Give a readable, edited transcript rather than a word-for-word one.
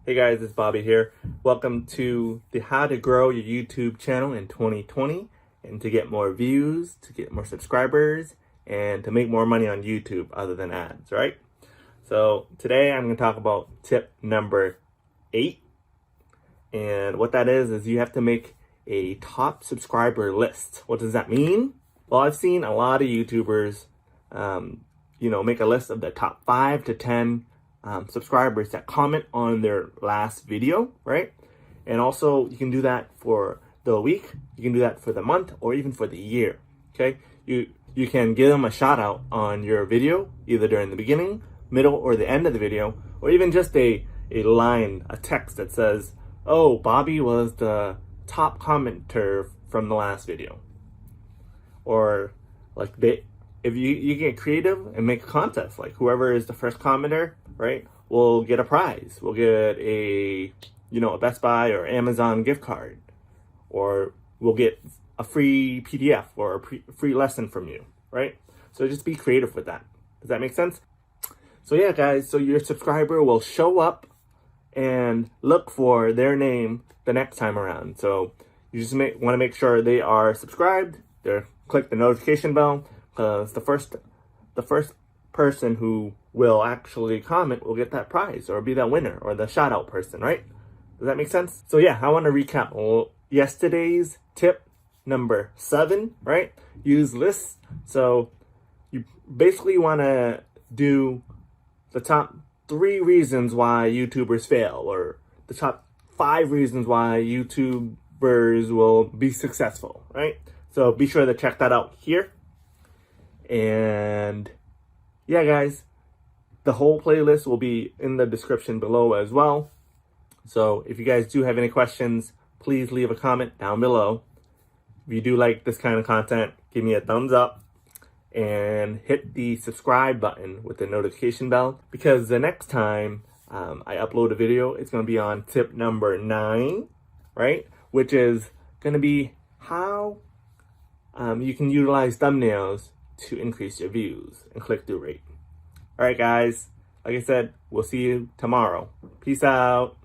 Hey guys, it's Bobby here. Welcome to the How to Grow Your YouTube channel in 2020 and to get more views, to get more subscribers, and to make more money on YouTube other than ads, right? So today I'm going to talk about tip number 8. And what that is you have to make a top subscriber list. What does that mean? Well, I've seen a lot of YouTubers, make a list of the top 5 to 10 subscribers that comment on their last video, right? And also you can do that for the week, you can do that for the month, or even for the year, okay? You can give them a shout out on your video, either during the beginning, middle, or the end of the video, or even just a line, a text that says, oh, Bobby was the top commenter from the last video. Or like if you get creative and make a contest, like whoever is the first commenter, right, will get a prize. We'll get a Best Buy or Amazon gift card, or we'll get a free PDF or a free lesson from you, right? So just be creative with that. Does that make sense? So yeah, guys, so your subscriber will show up and look for their name the next time around. So you just want to make sure they are subscribed. Click the notification bell, because the first person who will actually comment will get that prize or be that winner or the shout out person, right? Does that make sense? So yeah, I want to recap yesterday's tip number 7, right? Use lists. So you basically want to do the top 3 reasons why YouTubers fail, or the top 5 reasons why YouTubers will be successful, right? So be sure to check that out here. And yeah, guys, the whole playlist will be in the description below as well. So if you guys do have any questions, please leave a comment down below. If you do like this kind of content, give me a thumbs up and hit the subscribe button with the notification bell, because the next time I upload a video, it's going to be on tip number 9, right? Which is going to be how you can utilize thumbnails to increase your views and click-through rate. All right, guys, like I said, we'll see you tomorrow. Peace out.